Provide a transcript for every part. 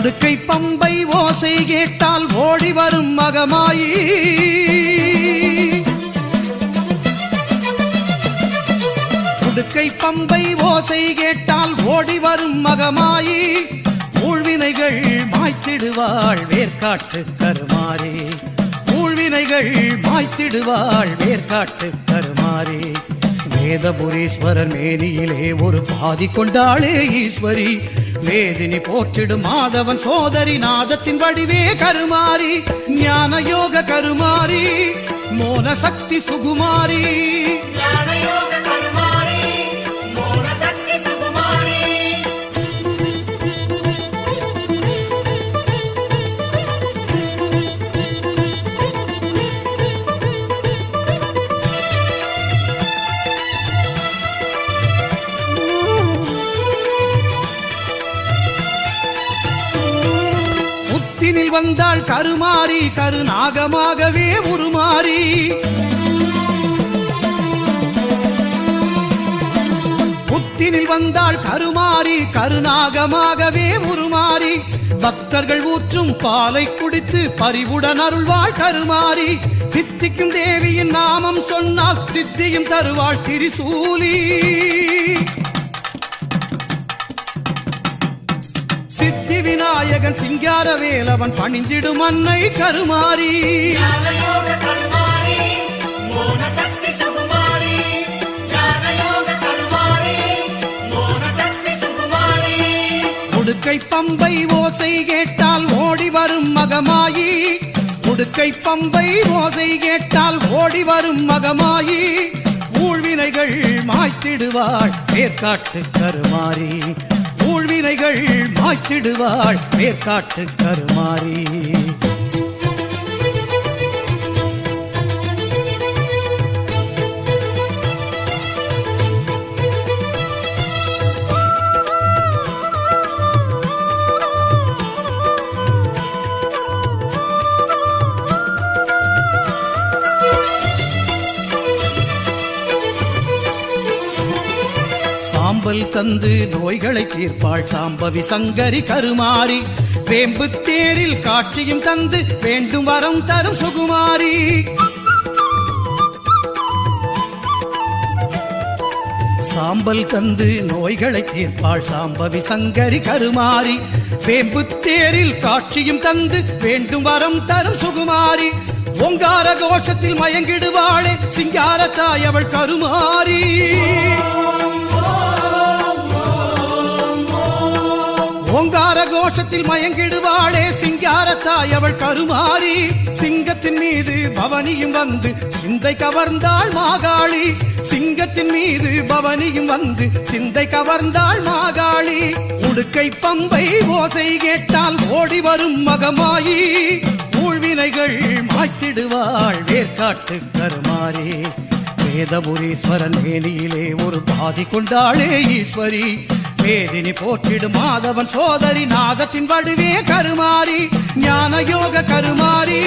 உடுக்கை பம்பை ஓசை கேட்டால் ஓடி வரும் மகமாயி உடுக்கை பம்பை ஓசை கேட்டால் ஓடி வரும் மகமாயி ஊழ்வினைகள் மாய்த்திடுவாள் வேர்க்காட்டு கருமாறி ஊழ்வினைகள் மாய்த்திடுவாள் வேர்க்காட்டு கருமாறி வேதபுரீஸ்வரர் மேனியிலே ஒரு பாதி கொண்டாளே ஈஸ்வரி வேதினி போற்றிடும் மாதவன் சோதரி நாதத்தின் வடிவே கருமாறி ஞான யோக கருமாறி மோன சக்தி சுகுமாரி வந்தாள் கருமாறி கருநாகமாகவே உருமாறி புத்தினில் வந்தாள் கருமாறி கருநாகமாகவே உருமாறி பக்தர்கள் ஊற்றும் பாலை குடித்து பரிவுடன் அருள்வாள் கருமாறி சித்திக்கும் தேவியின் நாமம் சொன்னால் சித்தியும் தருவாள் திரிசூலி விநாயகன் சிங்கார வேலவன் பணிந்திடும் அன்னை கருமாறி உடுக்கை பம்பை ஓசை கேட்டால் ஓடி வரும் மகமாயி உடுக்கை பம்பை ஓசை கேட்டால் ஓடி வரும் மகமாயி ஊழ்வினைகள் மாய்த்திடுவாள் வேர்க்காட்டு கருமாறி ஊழ்வினைகள் மாய்த்திடுவாள் வேர்க்காட்டு கருமாறி சாம்பல் தந்து நோய்களை தீர்ப்பாள் சாம்பவி சங்கரி கருமாறி வேம்பு தேரில் காட்சியும் தந்து வேண்டும் வரம் தரும் சுகுமாரி சாம்பல் தந்து நோய்களை தீர்ப்பாள் சாம்பவி சங்கரி கருமாரி வேம்பு தேரில் காட்சியும் தந்து வேண்டும் வரம் தரும் சுகுமாரி ஓங்கார கோஷத்தில் மயங்கிடுவாளே சிங்கார தாய் அவள் கருமாரி ஓங்கார கோஷத்தில் மயங்கிடுவாளே சிங்கார தாய் அவள் கருமாறி சிங்கத்தின் மீது பவனியும் வந்து சிந்தை கவர்ந்தாள் மாகாளி சிங்கத்தின் மீது பவனியும் வந்து சிந்தை கவர்ந்தாள் மாகாளி உடுக்கை பம்பை ஓசை கேட்டால் ஓடி வரும் மகமாயி ஊழ்வினைகள் மாய்த்திடுவாள் வேர்க்காட்டு கருமாறி வேதபுரீஸ்வரன் மேனியிலே ஒரு பாதி கொண்டாளே ஈஸ்வரி வேதினி போற்றிடும் மாதவன் சோதரி நாதத்தின் வடிவே கருமாறி ஞான யோக கருமாரி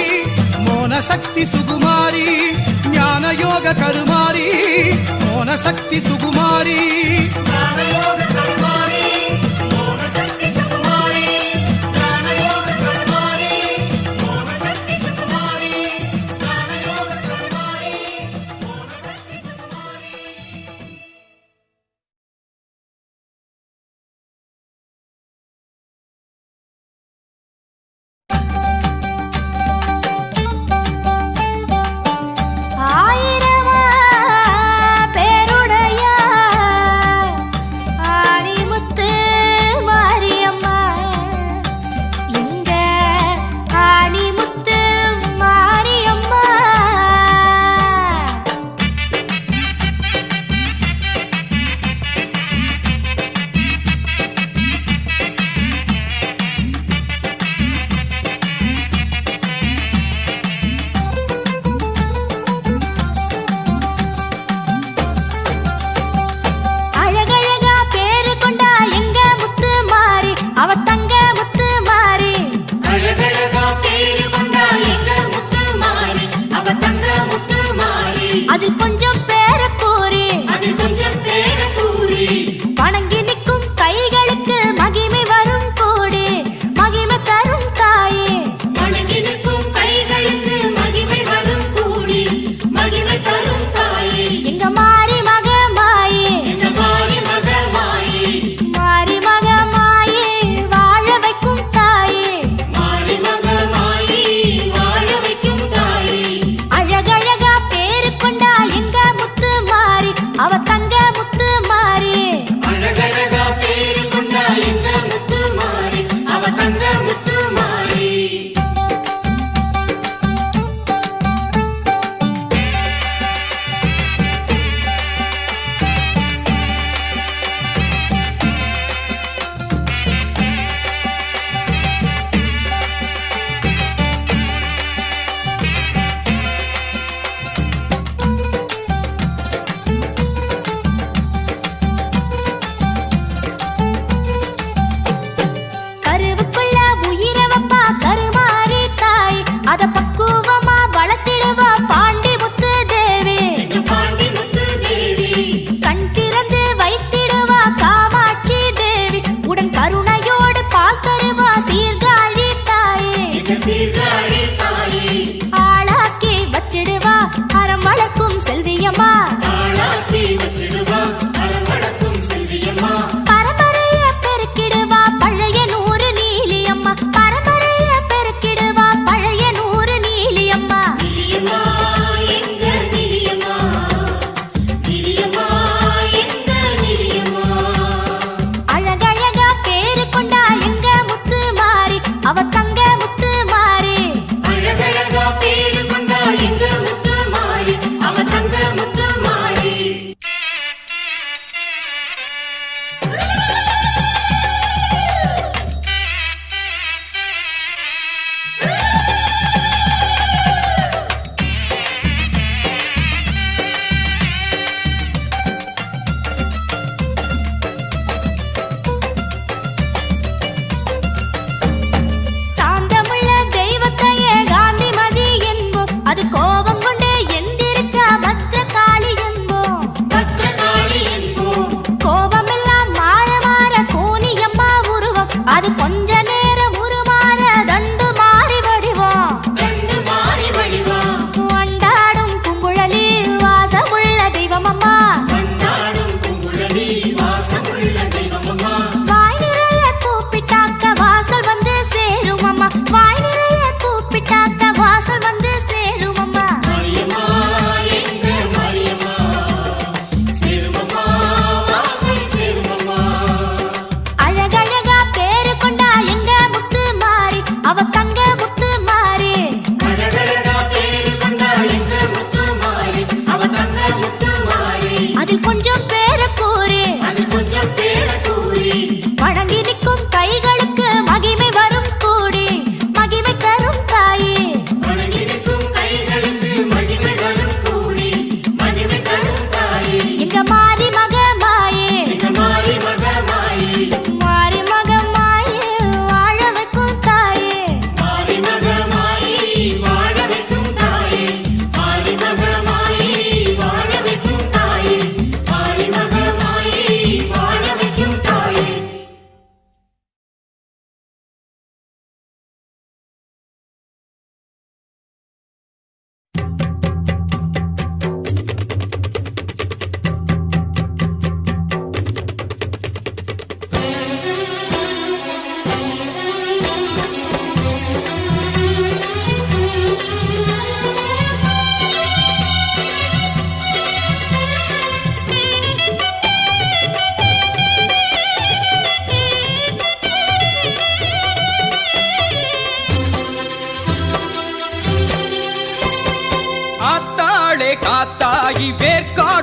மோன சக்தி சுகுமாரி ஞான யோக கருமாரி மோன சக்தி சுகுமாரி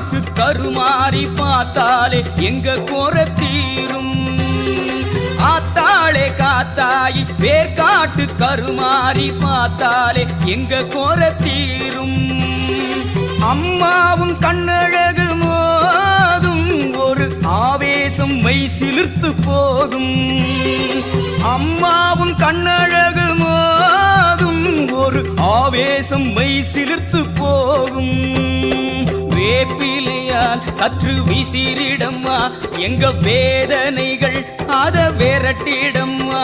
வேர்காட்டு கருமாறி பார்த்தாலே எங்க குறை தீரும். ஆத்தாளே காத்தாயி வேர்காட்டு கருமாறி பார்த்தாலே எங்க குறை தீரும். அம்மாவும் கண்ணழகு மோதும் ஒரு ஆவேசம் மெய் சிலிர்த்து போகும். அம்மாவும் கண்ணழகு மோதும் ஒரு ஆவேசம் மெய் சிலிர்த்து போகும். வேப்பிலையால் சற்று விசிறிடம்மா எங்க வேதனைகள் அத விரட்டிடம்மா.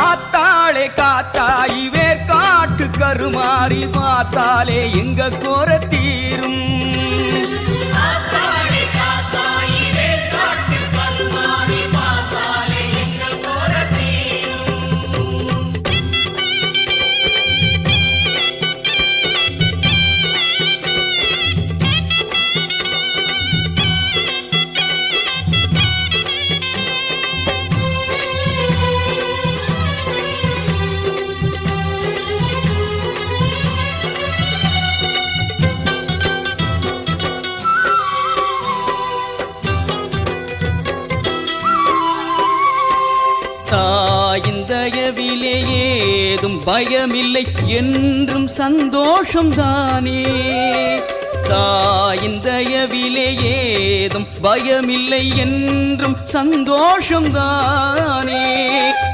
ஆத்தாளே காத்தாயி வேர்காட்டு கருமாறி பார்த்தாலே எங்க குறை தீரும். தாயின் தயவிலே ஏதும் பயமில்லை என்றும் சந்தோஷம்தானே. தாயின் தயவிலே ஏதும் பயமில்லை என்றும் சந்தோஷம்தானே.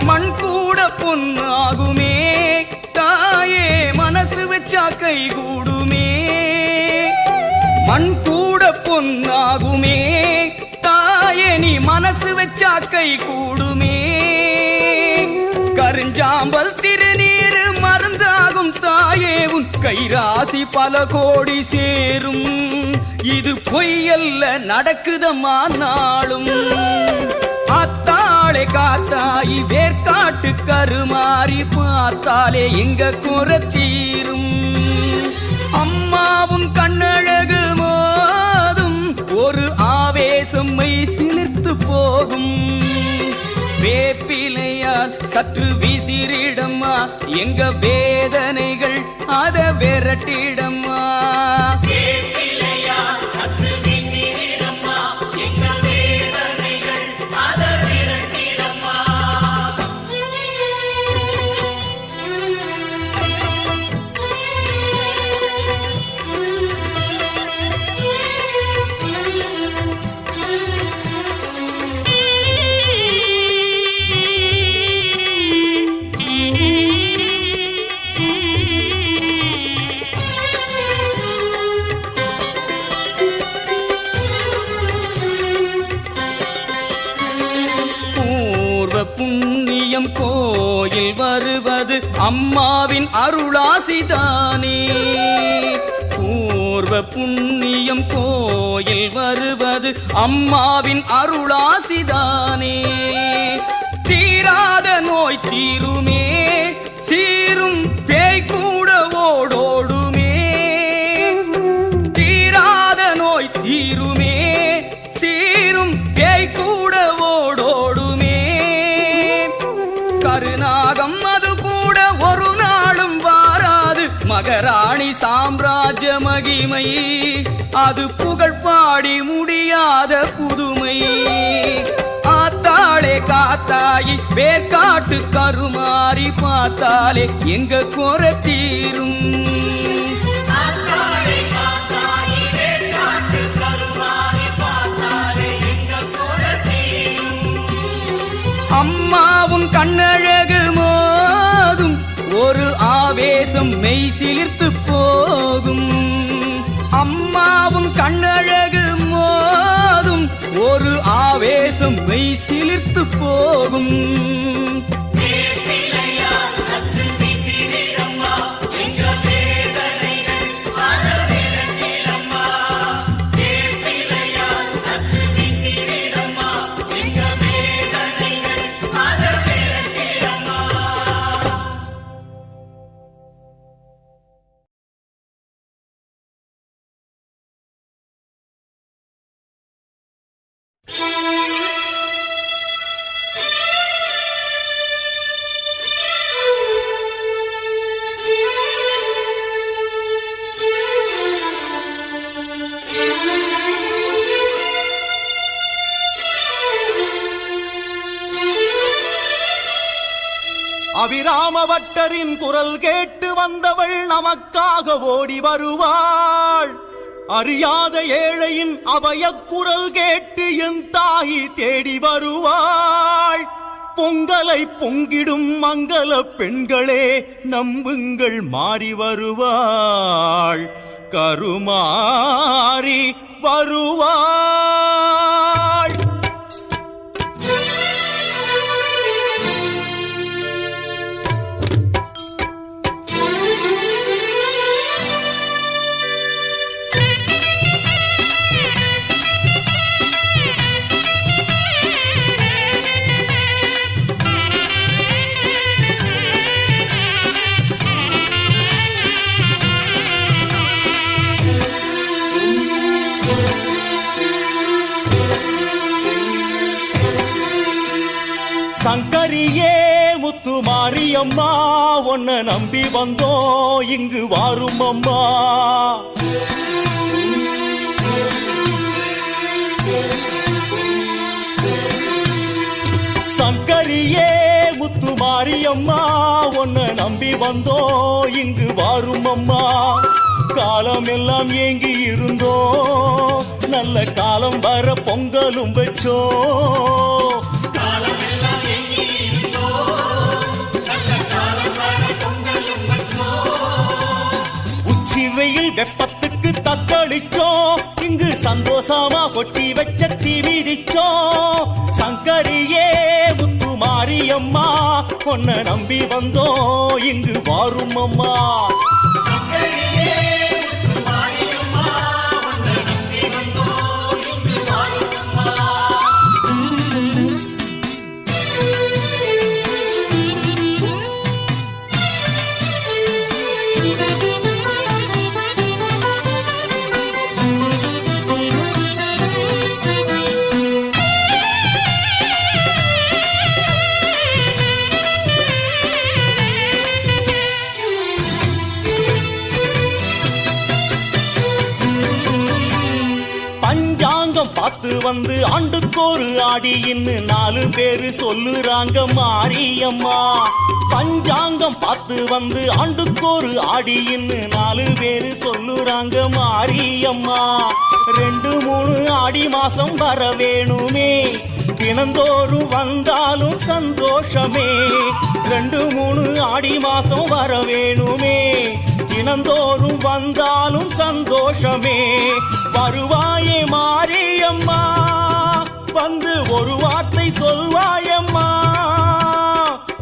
மண் கூட பொன்னாகுமே தாயே மனசு வச்சா கை கூடுமே. மண் கூட பொன்னாகுமே தாயே நீ மனசு வச்சா கை கூடுமே. கருஞ்சாம்பல் திருநீர் மருந்தாகும் தாயே உன் கைராசி பல கோடி சேரும். இது பொய்யல்ல நடக்குதம்மா நாளும். ஆத்தாளே காத்தாயி வேர்காட்டு கருமாறி பார்த்தாலே எங்க குறை தீரும். அம்மாவும் கண்ணழகு மோதும் ஒரு ஆவேசம் மெய் சிலிர்த்து போகும். வேப்பிலையால் சற்று விசிறிடம்மா எங்க வேதனைகள் அத விரட்டிடம்மா. புண்ணியம் கோயில் வருவது அம்மாவின் அருளாசிதானே. பூர்வ புண்ணியம் கோயில் வருவது அம்மாவின் அருளாசிதானே. தீராத நோய் தீருமே சீரும் பேய் கூட ஓடோடுமே. தீராத நோய் தீருமே சீரும் பேய் கூட ஓடோடுமே. கருநாகம் அது கூட ஒரு நாளும் வாராது. மகராணி சாம்ராஜ்ய மகிமை அது புகழ் பாடி முடியாத புதுமை. ஆத்தாளே காத்தாயி வேர்காட்டு கருமாறி பார்த்தாலே எங்க குறை தீரும். அம்மாவும் கண்ணழகு மோதும் ஒரு ஆவேசம் மெய் சிலிர்த்து போகும். அம்மாவும் கண்ணழகு மோதும் ஒரு ஆவேசம் மெய் சிலிர்த்து போகும். ஆவட்டரின் குரல் கேட்டு வந்தவள் நமக்காக ஓடி வருவாள். அறியாத ஏழையின் அபயக் குரல் கேட்டு என் தாய் தேடி வருவாள். பொங்கலை பொங்கிடும் மங்கள பெண்களே நம்புங்கள் மாறி வருவாள். கருமாறி வருவாள். சங்கரியே முத்து மாரியம்மா உன்னை நம்பி வந்தோம் இங்கு வாரும் அம்மா. சங்கரியே முத்து மாரியம்மா உன்னை நம்பி வந்தோம் இங்கு வாரும் அம்மா. காலம் எல்லாம் ஏங்கி இருந்தோம் நல்ல காலம் வர பொங்கலும் வச்சோம். வெயில் வெப்பத்துக்கு தத்தளிச்சோம் இங்கு சந்தோஷமா கொட்டி வச்ச தீ மிதிச்சோம். சங்கரியே முத்து மாரியம்மா உன்னை நம்பி வந்தோம் இங்கு வாரும் அம்மா. பார்த்து வந்து ஆண்டுக்கோரு ஆடின்னு 4 பேரு சொல்லுறாங்க மாரியம்மா. பஞ்சாங்கம் பார்த்து வந்து ஆண்டுக்கோரு ஆடின்னு 4 பேரு சொல்லுறாங்க மாரியம்மா. 2-3 ஆடி மாசம் வர வேணுமே தினந்தோறும் வந்தாலும் சந்தோஷமே. 2-3 ஆடி மாசம் வர வேணுமே தினந்தோறும் வந்தாலும் சந்தோஷமே. வருவாயே மாரியம்மா வந்து ஒரு வார்த்தை சொல்வாயம்மா.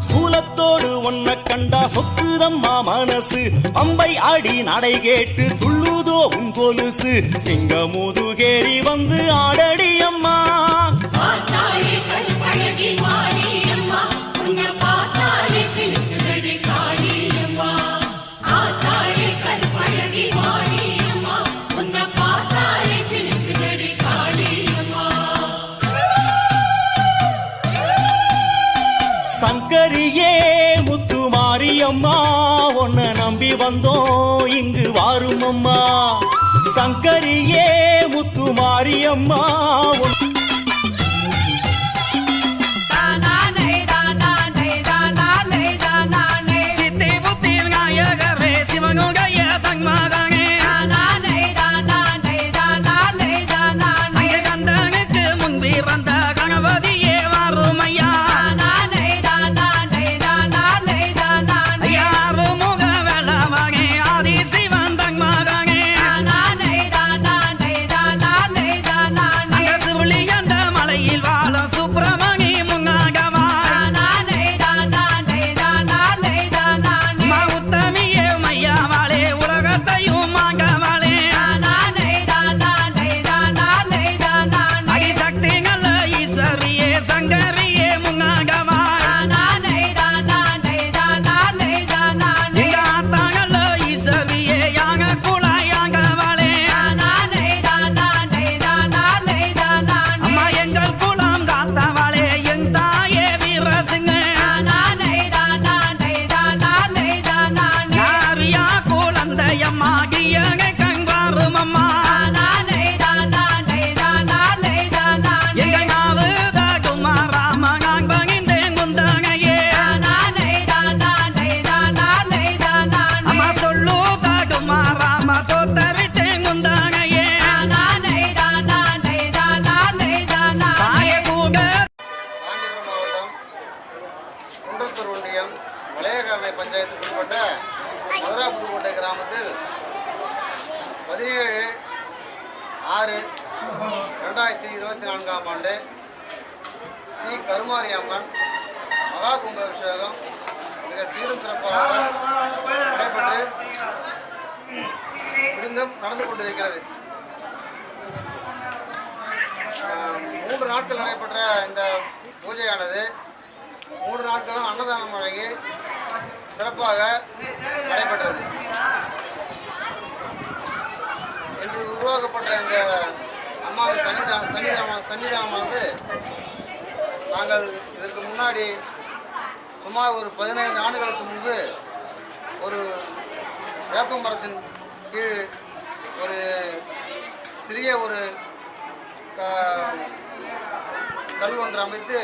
சூலத்தோடு உன்னை கண்டா சொக்குதம்மா மனசு. அம்பை அடி நடை கேட்டு துள்ளுதோ உன் கொலுசு. சிங்கமுதுகேறி வந்து ஆடடியம்மா. சங்கரியே முத்து மாரியம்மா உன்னை நம்பி வந்தோம் இங்கு வாரும் அம்மா. சங்கரியே முத்து மாரியம்மா 6/2024 ஆண்டு ஸ்ரீ கருமாரி அம்மன் மகா கும்பாபிஷேகம் மிக சீரும் சிறப்பாக நடைபெற்று நடந்து கொண்டிருக்கிறது. 3 நாட்கள் நடைபெற்ற இந்த பூஜையானது 3 நாட்களும் அன்னதானம் வழங்கி சிறப்பாக நடைபெற்றது. இன்று உருவாக்கப்பட்ட இந்த அம்மாவின் சன்னிதானமானது நாங்கள் இதற்கு முன்னாடி சுமார் ஒரு 15 ஆண்டுகளுக்கு முன்பு ஒரு வேப்ப மரத்தின் கீழ் ஒரு சிறிய ஒரு கல் ஒன்று அமைத்து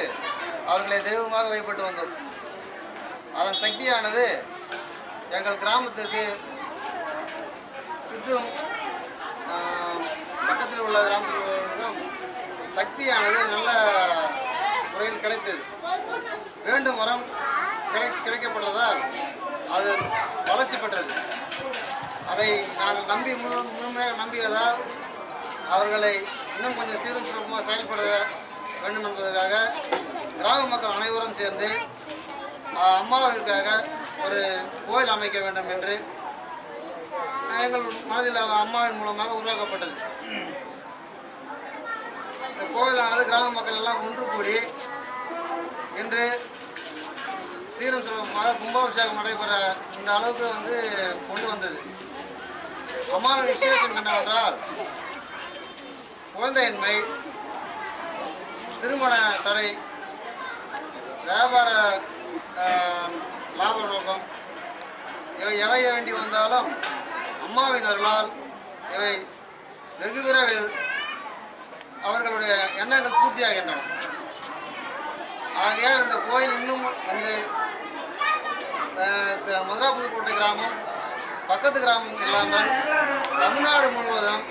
அவர்களை தெய்வமாக வழிபட்டு வந்தோம். அதன் சக்தியானது எங்கள் கிராமத்திற்கு சுற்றும் பக்கத்தில் உள்ள கிராமத்திற்கும் சக்தியானது நல்ல முறையில் கிடைத்தது. வேண்டும் வரம் கிடைக்கப்பட்டதால் அது வளர்ச்சி பெற்றது. அதை நாங்கள் முழுமையாக நம்பியதால் அவர்களை இன்னும் கொஞ்சம் சீரும் சிறப்புமாக செயல்பட வேண்டும் என்பதற்காக கிராம மக்கள் அனைவரும் சேர்ந்து அம்மாவிற்காக ஒரு கோயில் அமைக்க வேண்டும் என்று எங்கள் மனதில் அம்மாவின் மூலமாக உருவாக்கப்பட்டது. இந்த கோயிலானது கிராம மக்கள் எல்லாம் ஒன்று கூடி இன்று சீரும் சிறப்புமாக கும்பாபிஷேகம் நடைபெற இந்த அளவுக்கு கொண்டு வந்தது. அம்மாவின் விசேஷம் என்னவென்றால் குழந்தையின்மை, திருமண தடை, வியாபார லாப நோக்கம் இவை எவை வேண்டி வந்தாலும் அம்மாவின் அருளால் இவை வெகு விரைவில் அவர்களுடைய எண்ணங்கள் பூர்த்தியாகின்றன. ஆகையால் இந்த கோயில் இன்னும் மதுரா புதுக்கோட்டை கிராமம் பக்கத்து கிராமம் இல்லாமல் தமிழ்நாடு முழுவதும்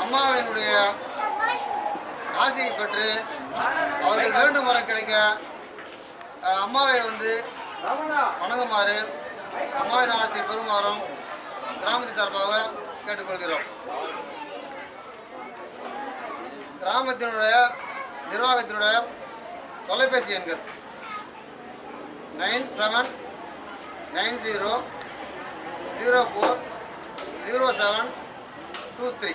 அம்மாவினுடைய ஆசையை பெற்று அவர்கள் வேண்டும் வர கிடைக்க அம்மாவை வணங்குமாறு அம்மாவின் ஆசை பெறுமாறும் கிராமத்தின் சார்பாக கேட்டுக்கொள்கிறோம். கிராமத்தினுடைய நிர்வாகத்தினுடைய தொலைபேசி எண்கள் 9790400723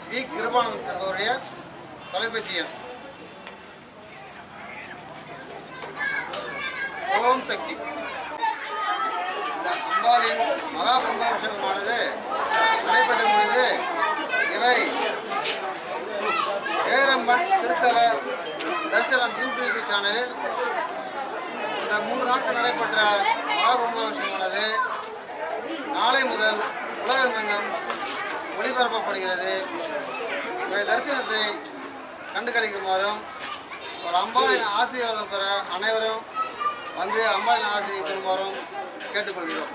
வி கிருபானந்தன் என்பவருடைய தொலைபேசி எண். ஓம் சக்தி. இந்த அம்பாளின் மகா கும்பாபிஷேகமானது நடைபெற்ற பொழுது இவை பேரம்பன் திருத்தல தரிசனம் யூடியூப் சேனலில் இந்த 3 நாட்கள் நடைபெற்ற மகா கும்பாபிஷேகமானது நாளை முதல் உலகமெங்கும் ஒளிபரப்பப்படுகிறது. இவை தரிசனத்தை கண்டுகளிக்குமாறும் ஒரு அம்பாளின் ஆசீர்வாதம் பெற அனைவரும் அம்பாளின் ஆசையை பெறுமாறும் கேட்டுக்கொள்கிறோம்.